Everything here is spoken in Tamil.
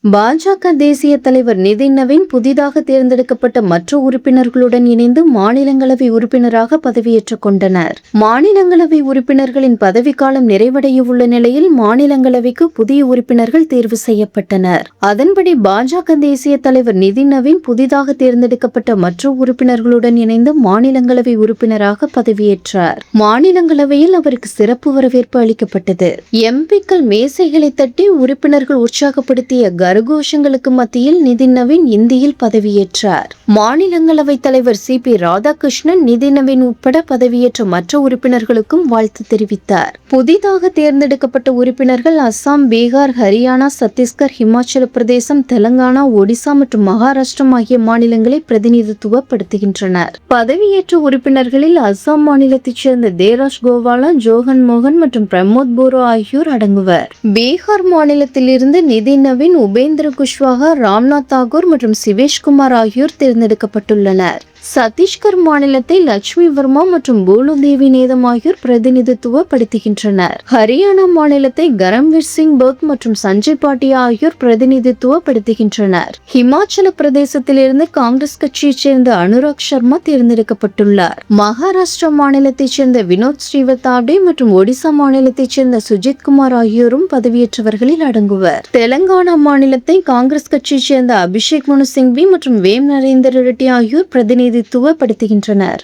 பாஜக தேசிய தலைவர் நிதின் நவீன் புதிதாக தேர்ந்தெடுக்கப்பட்ட மற்ற உறுப்பினர்களுடன் இணைந்து மாநிலங்களவை உறுப்பினராக பதவியேற்றுக் கொண்டனர். மாநிலங்களவை உறுப்பினர்களின் பதவிக்காலம் நிறைவடைய உள்ள நிலையில் மாநிலங்களவைக்கு புதிய உறுப்பினர்கள் தேர்வு செய்யப்பட்டனர். அதன்படி பாஜக தேசிய தலைவர் நிதின் நவீன் புதிதாக தேர்ந்தெடுக்கப்பட்ட மற்ற உறுப்பினர்களுடன் இணைந்து மாநிலங்களவை உறுப்பினராக பதவியேற்றார். மாநிலங்களவையில் அவருக்கு சிறப்பு வரவேற்பு அளிக்கப்பட்டது. எம்பிக்கள் மேசைகளை தட்டி உறுப்பினர்கள் உற்சாகப்படுத்திய கரகோஷங்களுக்கு மத்தியில் நிதின் நவீன் இந்தியில் பதவியேற்றார். மாநிலங்களவை தலைவர் சி.பி. ராதாகிருஷ்ணன் நிதின் நவீன் உட்பட பதவியேற்ற மற்ற உறுப்பினர்களுக்கும் வாழ்த்து தெரிவித்தார். புதிதாக தேர்ந்தெடுக்கப்பட்ட உறுப்பினர்கள் அஸ்ஸாம், பீகார், ஹரியானா, சத்தீஸ்கர், ஹிமாச்சல பிரதேசம், தெலங்கானா, ஒடிசா மற்றும் மகாராஷ்டிரம் ஆகிய மாநிலங்களை பிரதிநிதித்துவப்படுத்துகின்றனர். பதவியேற்ற உறுப்பினர்களில் அஸ்ஸாம் மாநிலத்தைச் சேர்ந்த தேராஜ் கோவாலா, ஜோகன் மோகன் மற்றும் பிரமோத் போரோ ஆகியோர் அடங்குவர். பீகார் மாநிலத்தில் இருந்து நிதின் நவீன், உபேந்திர குஷ்வாகா, ராம்நாத் தாகூர் மற்றும் சிவேஷ்குமார் ஆகியோர் தேர்ந்தெடுக்கப்பட்டுள்ளனர். சத்தீஸ்கர் மாநிலத்தை லட்சுமி வர்மா மற்றும் பூலோதேவி நேதம் ஆகியோர் பிரதிநிதித்துவப்படுத்துகின்றனர். ஹரியானா மாநிலத்தை கரம்வீர் சிங் பர்க் மற்றும் சஞ்சய் பாட்டியா ஆகியோர் பிரதிநிதித்துவப்படுத்துகின்றனர். ஹிமாச்சல பிரதேசத்திலிருந்து காங்கிரஸ் கட்சியைச் சேர்ந்த அனுராக் சர்மா தேர்ந்தெடுக்கப்பட்டுள்ளார். மகாராஷ்டிரா மாநிலத்தைச் சேர்ந்த வினோத் ஸ்ரீவத்தாப்டே மற்றும் ஒடிசா மாநிலத்தைச் சேர்ந்த சுஜித் குமார் ஆகியோரும் பதவியேற்றவர்களில் அடங்குவர். தெலங்கானா மாநிலத்தை காங்கிரஸ் கட்சியைச் சேர்ந்த அபிஷேக் மனு சிங்வி மற்றும் வேம் நரேந்திர ரெட்டி ஆகியோர் பிரதிநிதித்துவப்படுத்துகின்றனர்.